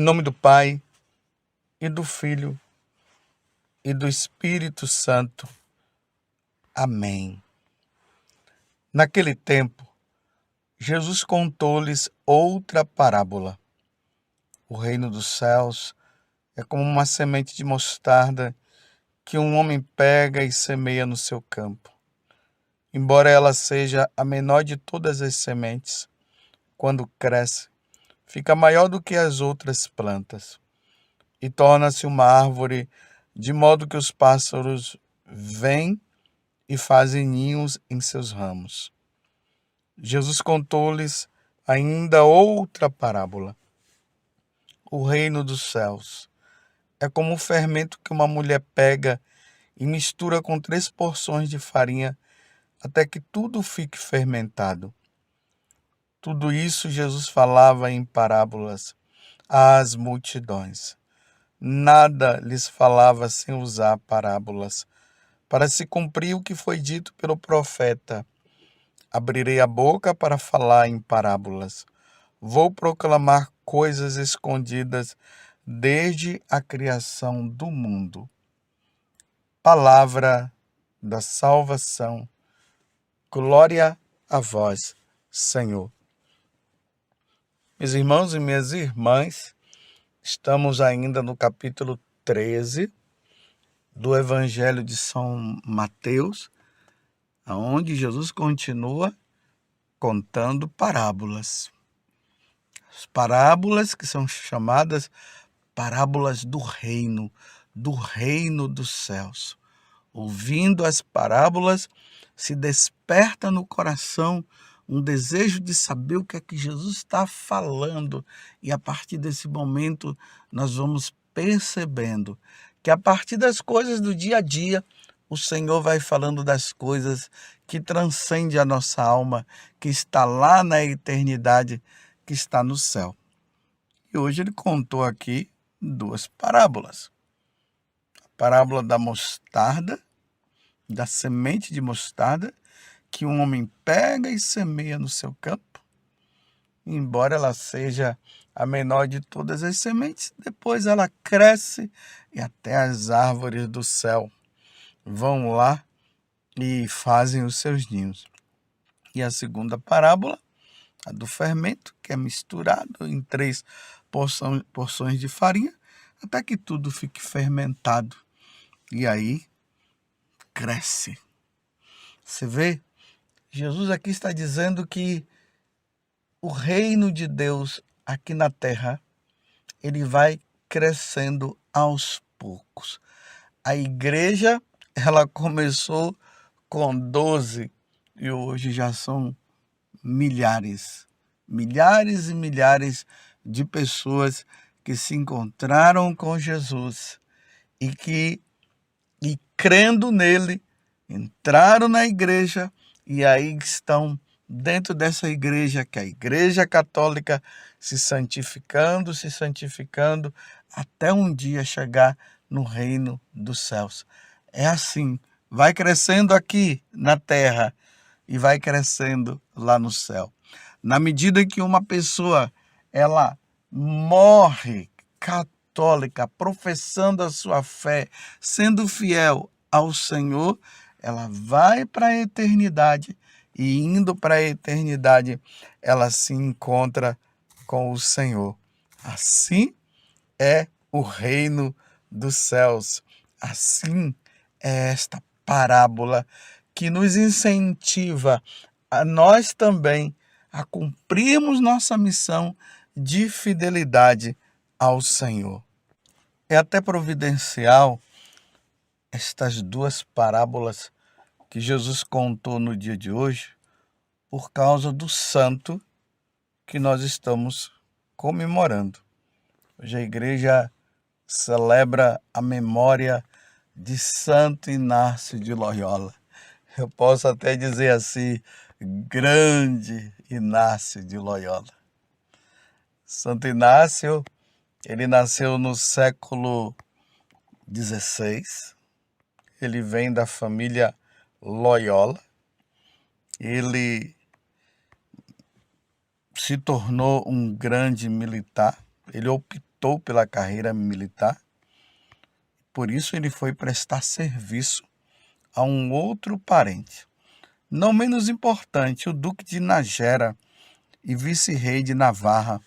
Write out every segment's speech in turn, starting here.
nome do Pai, e do Filho, e do Espírito Santo. Amém. Naquele tempo, Jesus contou-lhes outra parábola. O reino dos céus é como uma semente de mostarda que um homem pega e semeia no seu campo. Embora ela seja a menor de todas as sementes, quando cresce, fica maior do que as outras plantas e torna-se uma árvore, de modo que os pássaros vêm e fazem ninhos em seus ramos. Jesus contou-lhes ainda outra parábola. O reino dos céus é como o fermento que uma mulher pega e mistura com 3 porções de farinha até que tudo fique fermentado. Tudo isso Jesus falava em parábolas às multidões. Nada lhes falava sem usar parábolas, para se cumprir o que foi dito pelo profeta: abrirei a boca para falar em parábolas. Vou proclamar coisas escondidas desde a criação do mundo. Palavra da salvação. Glória a vós, Senhor. Meus irmãos e minhas irmãs, estamos ainda no capítulo 13 do Evangelho de São Mateus, onde Jesus continua contando parábolas. As parábolas que são chamadas parábolas do reino dos céus. Ouvindo as parábolas, se desperta no coração um desejo de saber o que é que Jesus está falando. E a partir desse momento, nós vamos percebendo que a partir das coisas do dia a dia, o Senhor vai falando das coisas que transcendem a nossa alma, que está lá na eternidade, que está no céu. E hoje ele contou aqui 2 parábolas. A parábola da mostarda, da semente de mostarda, que um homem pega e semeia no seu campo. Embora ela seja a menor de todas as sementes, depois ela cresce e até as árvores do céu vão lá e fazem os seus ninhos. E a segunda parábola, a do fermento, que é misturado em 3 porções de farinha, até que tudo fique fermentado. E aí cresce. Você vê? Jesus aqui está dizendo que o reino de Deus aqui na terra, ele vai crescendo aos poucos. A igreja, ela começou com 12 e hoje já são milhares e milhares de pessoas que se encontraram com Jesus e crendo nele, entraram na igreja e aí estão dentro dessa igreja, que é a Igreja Católica, se santificando, até um dia chegar no reino dos céus. É assim, vai crescendo aqui na terra e vai crescendo lá no céu. Na medida que uma pessoa, ela morre católica, professando a sua fé, sendo fiel ao Senhor, ela vai para a eternidade e indo para a eternidade, ela se encontra com o Senhor. Assim é o reino dos céus. Assim é esta parábola que nos incentiva a nós também a cumprirmos nossa missão de fidelidade ao Senhor. É até providencial estas 2 parábolas que Jesus contou no dia de hoje, por causa do santo que nós estamos comemorando. Hoje a igreja celebra a memória de Santo Inácio de Loyola. Eu posso até dizer assim, grande Inácio de Loyola. Santo Inácio, ele nasceu no século XVI. Ele vem da família Loyola. Ele se tornou um grande militar. Ele optou optou pela carreira militar. Por isso ele foi prestar serviço a um outro parente. Não menos importante, o duque de Nájera e vice-rei de Navarra,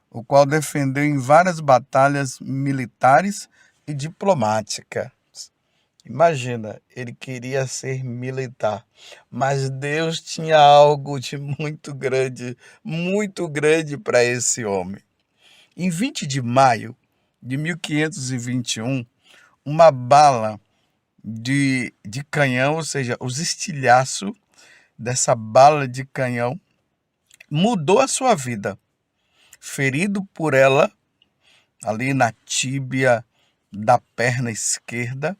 o qual defendeu em várias batalhas militares e diplomáticas. Imagina, ele queria ser militar, mas Deus tinha algo de muito grande para esse homem. Em 20 de maio de 1521, uma bala de canhão, ou seja, os estilhaços dessa bala de canhão, mudou a sua vida. Ferido por ela, ali na tíbia da perna esquerda,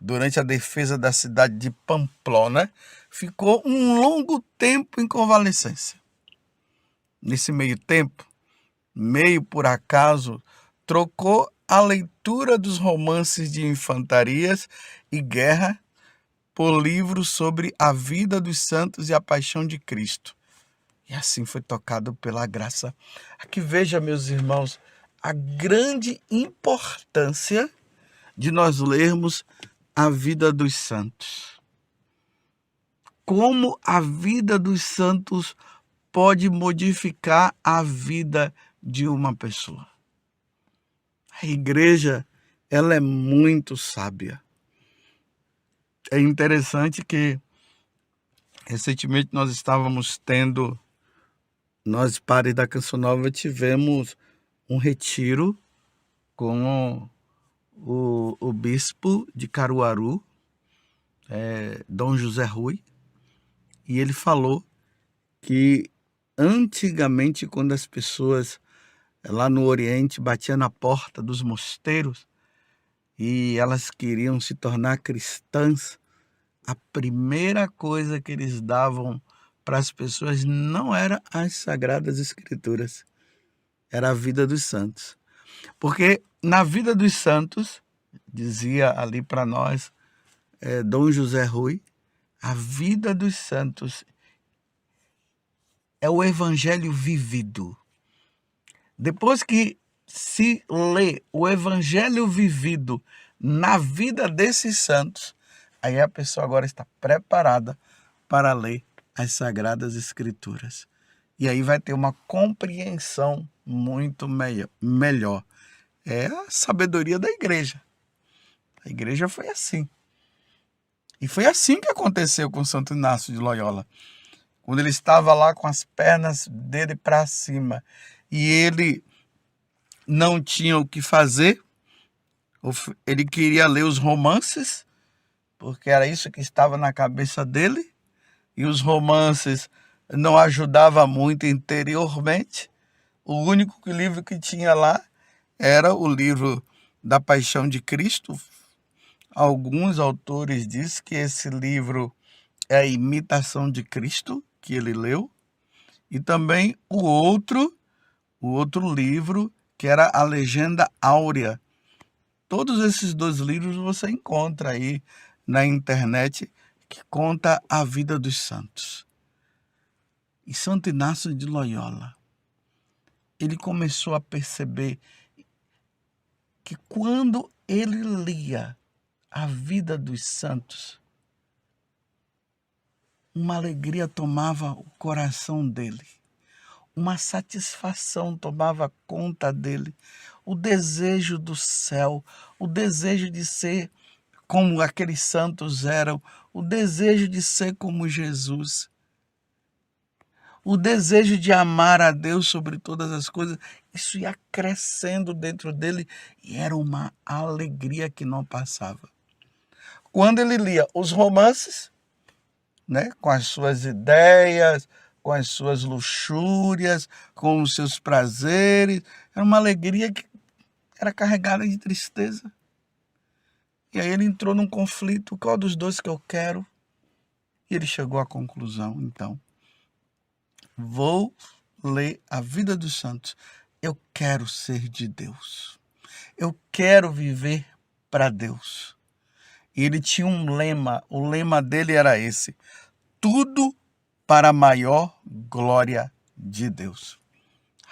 durante a defesa da cidade de Pamplona, ficou um longo tempo em convalescência. Nesse meio tempo, meio por acaso, trocou a leitura dos romances de infantarias e guerra por livros sobre a vida dos santos e a paixão de Cristo. E assim foi tocado pela graça. Aqui veja, meus irmãos, a grande importância de nós lermos a vida dos santos. Como a vida dos santos pode modificar a vida de uma pessoa. A igreja, ela é muito sábia. É interessante que recentemente nós, pares da Canção Nova, tivemos um retiro com o bispo de Caruaru, Dom José Rui, e ele falou que antigamente, quando as pessoas lá no Oriente batiam na porta dos mosteiros e elas queriam se tornar cristãs, a primeira coisa que eles davam para as pessoas não era as Sagradas Escrituras, era a vida dos santos. Porque na vida dos santos, dizia ali para nós Dom José Rui, a vida dos santos é o evangelho vivido. Depois que se lê o evangelho vivido na vida desses santos, aí a pessoa agora está preparada para ler as Sagradas Escrituras. E aí vai ter uma compreensão muito melhor. É a sabedoria da igreja. A igreja foi assim. E foi assim que aconteceu com Santo Inácio de Loyola. Quando ele estava lá com as pernas dele para cima e ele não tinha o que fazer, ele queria ler os romances, porque era isso que estava na cabeça dele, e os romances não ajudavam muito interiormente. O único livro que tinha lá era o livro da Paixão de Cristo. Alguns autores dizem que esse livro é a imitação de Cristo que ele leu, e também o outro livro, que era a Legenda Áurea. Todos esses dois livros você encontra aí na internet, que conta a vida dos santos. E Santo Inácio de Loyola, ele começou a perceber que quando ele lia a vida dos santos, uma alegria tomava o coração dele, uma satisfação tomava conta dele, o desejo do céu, o desejo de ser como aqueles santos eram, o desejo de ser como Jesus, o desejo de amar a Deus sobre todas as coisas. Isso ia crescendo dentro dele e era uma alegria que não passava. Quando ele lia os romances, com as suas ideias, com as suas luxúrias, com os seus prazeres, era uma alegria que era carregada de tristeza. E aí ele entrou num conflito: qual dos dois que eu quero? E ele chegou à conclusão: então, vou ler a vida dos santos. Eu quero ser de Deus. Eu quero viver para Deus. E ele tinha um lema, o lema dele era esse: tudo para a maior glória de Deus.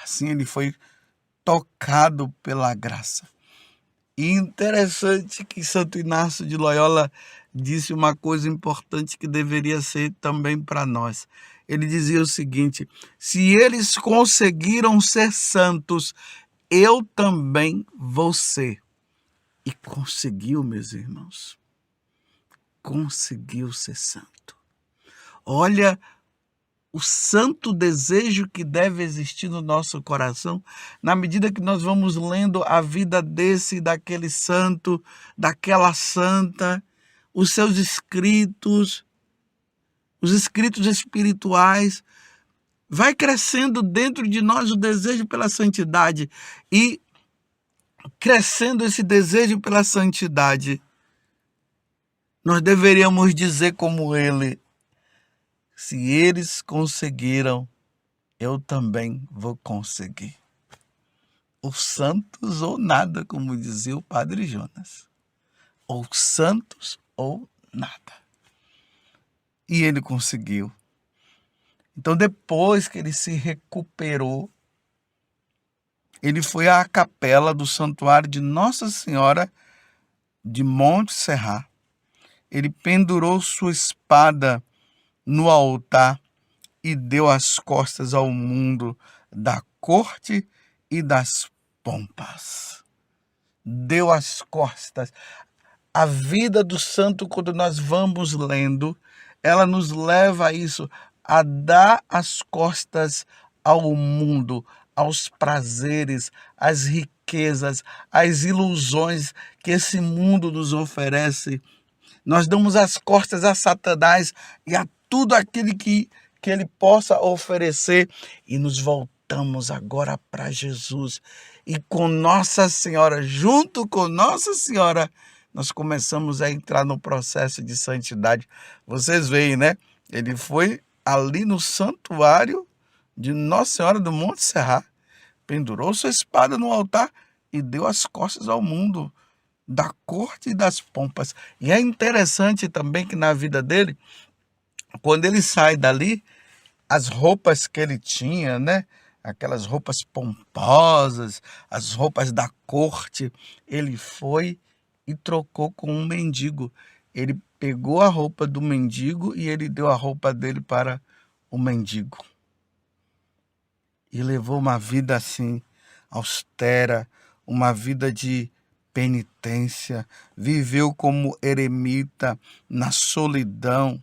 Assim ele foi tocado pela graça. E interessante que Santo Inácio de Loyola disse uma coisa importante que deveria ser também para nós. Ele dizia o seguinte: se eles conseguiram ser santos, eu também vou ser. E conseguiu, meus irmãos. Conseguiu ser santo. Olha o santo desejo que deve existir no nosso coração, na medida que nós vamos lendo a vida desse e daquele santo, daquela santa, os seus escritos, os escritos espirituais, vai crescendo dentro de nós o desejo pela santidade. E crescendo esse desejo pela santidade, nós deveríamos dizer como ele: se eles conseguiram, eu também vou conseguir. Ou santos ou nada, como dizia o Padre Jonas. Ou santos ou nada. E ele conseguiu. Então, depois que ele se recuperou, ele foi à capela do santuário de Nossa Senhora de Monte Serrat. Ele pendurou sua espada no altar e deu as costas ao mundo da corte e das pompas. Deu as costas. A vida do santo, quando nós vamos lendo, ela nos leva a isso, a dar as costas ao mundo, aos prazeres, às riquezas, às ilusões que esse mundo nos oferece. Nós damos as costas a Satanás e a tudo aquilo que ele possa oferecer e nos voltamos agora para Jesus. E com Nossa Senhora, junto com Nossa Senhora, nós começamos a entrar no processo de santidade. Vocês veem, né? Ele foi ali no santuário de Nossa Senhora do Monte Serrat, pendurou sua espada no altar e deu as costas ao mundo da corte e das pompas. E é interessante também que na vida dele, quando ele sai dali, as roupas que ele tinha, né? Aquelas roupas pomposas, as roupas da corte, ele foi e trocou com um mendigo. Ele pegou a roupa do mendigo e ele deu a roupa dele para o mendigo. E levou uma vida assim, austera, uma vida de penitência, viveu como eremita na solidão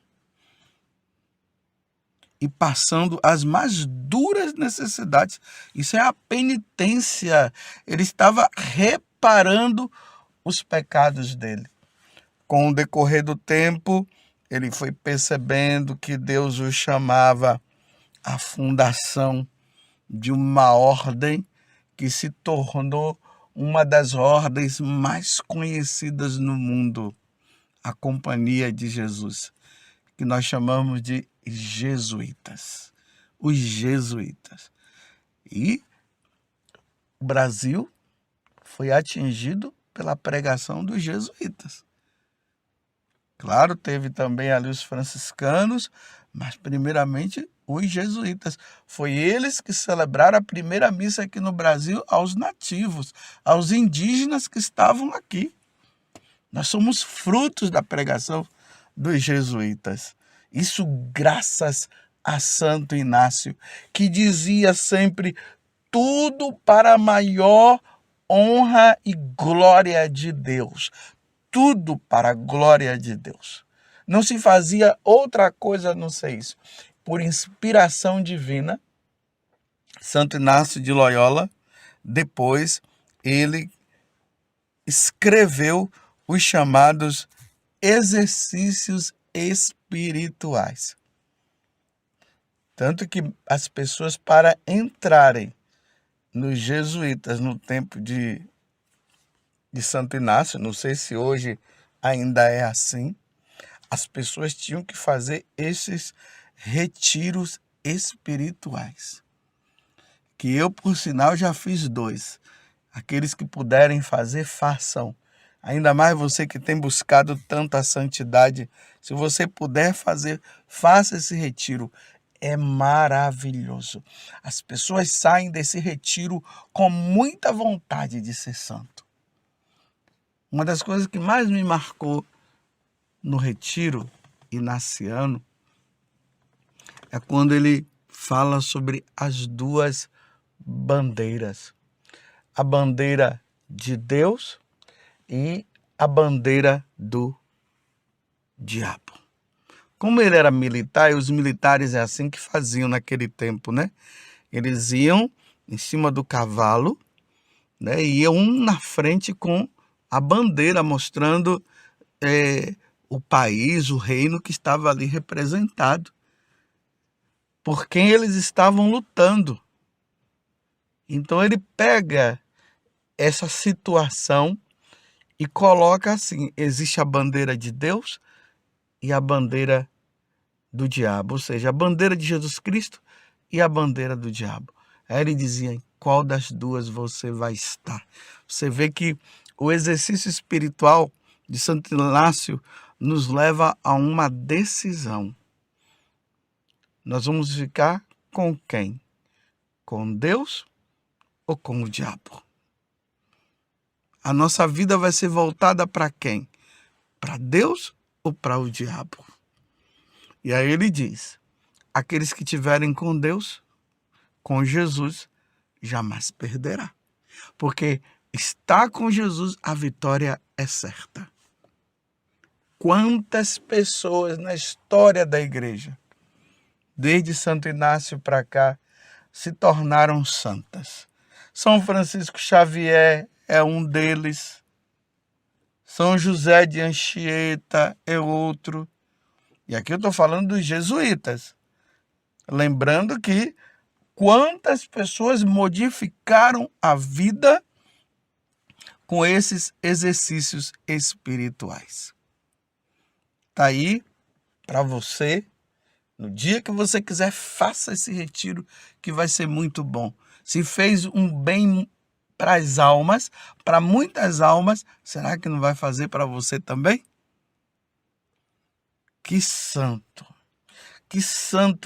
e passando as mais duras necessidades. Isso é a penitência. Ele estava reparando os pecados dele. Com o decorrer do tempo, ele foi percebendo que Deus o chamava à fundação de uma ordem que se tornou uma das ordens mais conhecidas no mundo, a Companhia de Jesus, que nós chamamos de jesuítas. Os jesuítas. E o Brasil foi atingido pela pregação dos jesuítas. Claro, teve também ali os franciscanos, mas primeiramente os jesuítas. Foi eles que celebraram a primeira missa aqui no Brasil aos nativos, aos indígenas que estavam aqui. Nós somos frutos da pregação dos jesuítas. Isso graças a Santo Inácio, que dizia sempre: tudo para a maior honra e glória de Deus. Tudo para a glória de Deus. Não se fazia outra coisa a não ser isso. Por inspiração divina, Santo Inácio de Loyola, depois ele escreveu os chamados exercícios espirituais. Tanto que as pessoas, para entrarem nos jesuítas no tempo de Santo Inácio, não sei se hoje ainda é assim, as pessoas tinham que fazer esses retiros espirituais. Que eu, por sinal, já fiz 2. Aqueles que puderem fazer, façam. Ainda mais você que tem buscado tanta santidade, se você puder fazer, faça esse retiro. é maravilhoso. As pessoas saem desse retiro com muita vontade de ser santo. Uma das coisas que mais me marcou no retiro inaciano é quando ele fala sobre as duas bandeiras. A bandeira de Deus e a bandeira do diabo. Como ele era militar, e os militares é assim que faziam naquele tempo, né? Eles iam em cima do cavalo, né? E iam um na frente com a bandeira mostrando o país, o reino que estava ali representado, por quem eles estavam lutando. Então ele pega essa situação e coloca assim: existe a bandeira de Deus e a bandeira do diabo, ou seja, a bandeira de Jesus Cristo e a bandeira do diabo. Aí ele dizia: em qual das duas você vai estar? Você vê que o exercício espiritual de Santo Inácio nos leva a uma decisão. Nós vamos ficar com quem? Com Deus ou com o diabo? A nossa vida vai ser voltada para quem? Para Deus ou para o diabo? E aí ele diz: aqueles que estiverem com Deus, com Jesus, jamais perderá. Porque está com Jesus, a vitória é certa. Quantas pessoas na história da igreja, desde Santo Inácio para cá, se tornaram santas? São Francisco Xavier é um deles. São José de Anchieta é outro. E aqui eu estou falando dos jesuítas. Lembrando que quantas pessoas modificaram a vida com esses exercícios espirituais. Está aí para você. No dia que você quiser, faça esse retiro que vai ser muito bom. Se fez um bem para as almas, para muitas almas, será que não vai fazer para você também? Que santo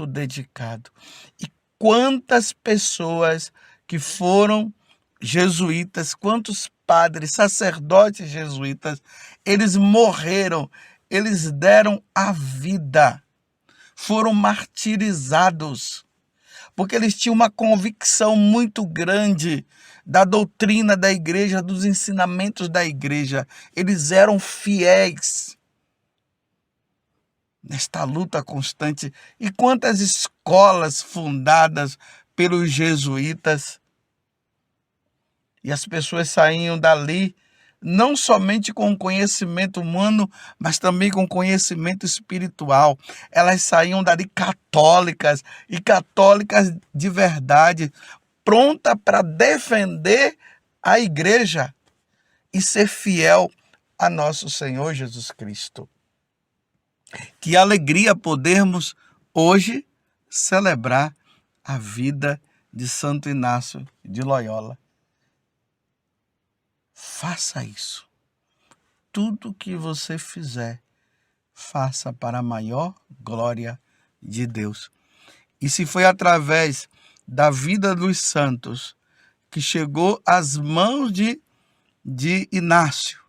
dedicado. E quantas pessoas que foram jesuítas, quantos padres, sacerdotes jesuítas, eles morreram, eles deram a vida, foram martirizados, porque eles tinham uma convicção muito grande da doutrina da igreja, dos ensinamentos da igreja. Eles eram fiéis nesta luta constante. E quantas escolas fundadas pelos jesuítas, e as pessoas saíam dali não somente com conhecimento humano, mas também com conhecimento espiritual. Elas saíam dali católicas, e católicas de verdade, pronta para defender a igreja e ser fiel a nosso Senhor Jesus Cristo. Que alegria podermos hoje celebrar a vida de Santo Inácio de Loyola. Faça isso. Tudo que você fizer, faça para a maior glória de Deus. E se foi através da vida dos santos que chegou às mãos de Inácio,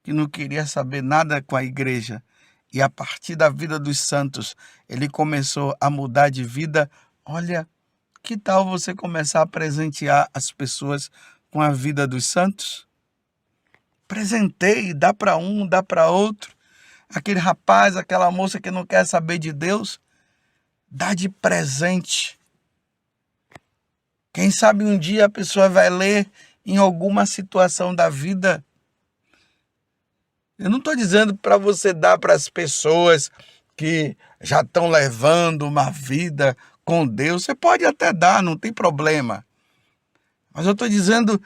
que não queria saber nada com a igreja, e a partir da vida dos santos ele começou a mudar de vida, olha, que tal você começar a presentear as pessoas com a vida dos santos? Presenteie, dá para um, dá para outro. Aquele rapaz, aquela moça que não quer saber de Deus, dá de presente. Quem sabe um dia a pessoa vai ler em alguma situação da vida. Eu não estou dizendo para você dar para as pessoas que já estão levando uma vida com Deus. Você pode até dar, não tem problema. Mas eu estou dizendo,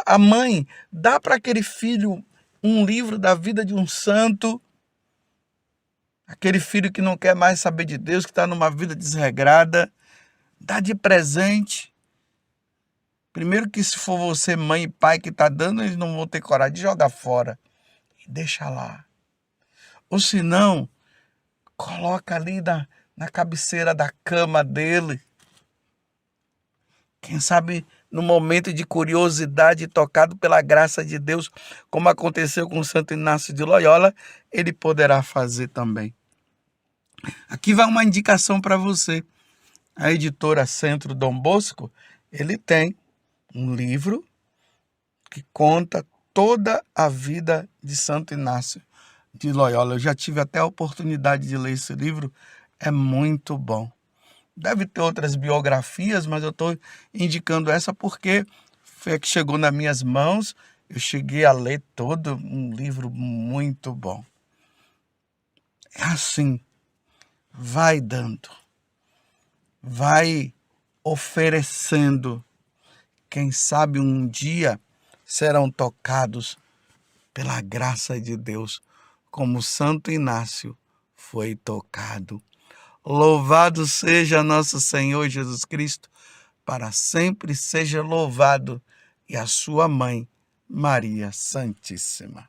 a mãe, dá para aquele filho um livro da vida de um santo, aquele filho que não quer mais saber de Deus, que está numa vida desregrada, dá de presente. Primeiro que se for você, mãe e pai, que está dando, eles não vão ter coragem de jogar fora. E deixa lá. Ou se não, coloca ali na cabeceira da cama dele. Quem sabe no momento de curiosidade, tocado pela graça de Deus, como aconteceu com Santo Inácio de Loyola, ele poderá fazer também. Aqui vai uma indicação para você. A editora Centro Dom Bosco, ele tem um livro que conta toda a vida de Santo Inácio de Loyola. Eu já tive até a oportunidade de ler esse livro, é muito bom. Deve ter outras biografias, mas eu estou indicando essa porque foi a que chegou nas minhas mãos. Eu cheguei a ler todo, um livro muito bom. É assim, vai dando, vai oferecendo. Quem sabe um dia serão tocados pela graça de Deus, como Santo Inácio foi tocado. Louvado seja nosso Senhor Jesus Cristo, para sempre seja louvado, e a sua mãe, Maria Santíssima.